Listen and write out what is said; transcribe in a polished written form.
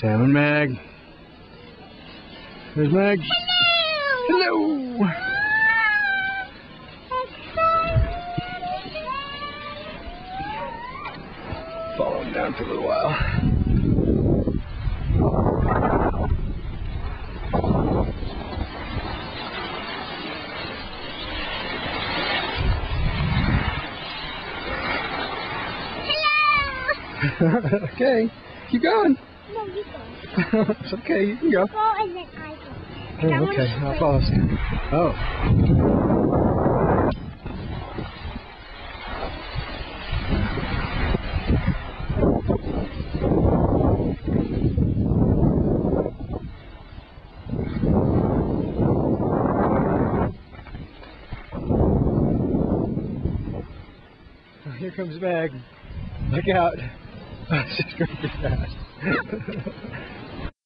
Sam and Mag. There's Mag. Hello! Follow him down for a little while. Okay, keep going. No, you go. It's okay, you can go. Go and then I go. Oh, okay, I'll follow Sam. Oh. Here comes Mag. Look out. She's going to be fast.